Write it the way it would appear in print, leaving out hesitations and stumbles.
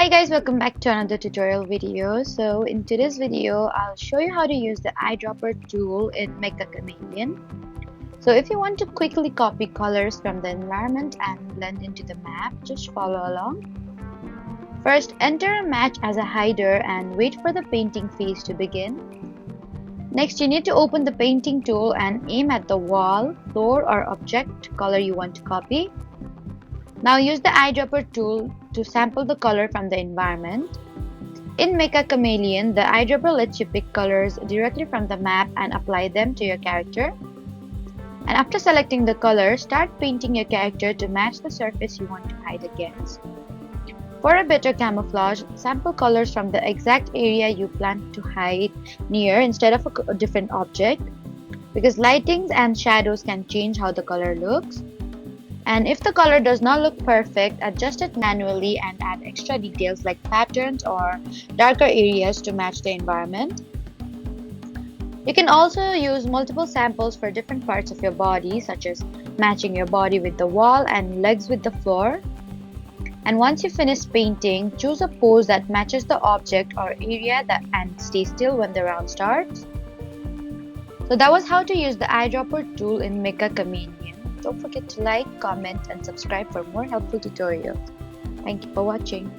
Hi guys, welcome back to another tutorial video. So in today's video, I'll show you how to use the eyedropper tool in Meccha Chameleon. So if you want to quickly copy colors from the environment and blend into the map, just follow along. First, enter a match as a hider and wait for the painting phase to begin. Next, you need to open the painting tool and aim at the wall, floor or object color you want to copy. Now use the eyedropper tool to sample the color from the environment. In Meccha Chameleon, the eyedropper lets you pick colors directly from the map and apply them to your character. And after selecting the color, start painting your character to match the surface you want to hide against. For a better camouflage, sample colors from the exact area you plan to hide near instead of a different object, because lightings and shadows can change how the color looks. And if the color does not look perfect, adjust it manually and add extra details like patterns or darker areas to match the environment. You can also use multiple samples for different parts of your body, such as matching your body with the wall and legs with the floor. And once you finish painting, choose a pose that matches the object or area and stay still when the round starts. So that was how to use the eyedropper tool in Meccha Chameleon. Don't forget to like, comment, and subscribe for more helpful tutorials. Thank you for watching.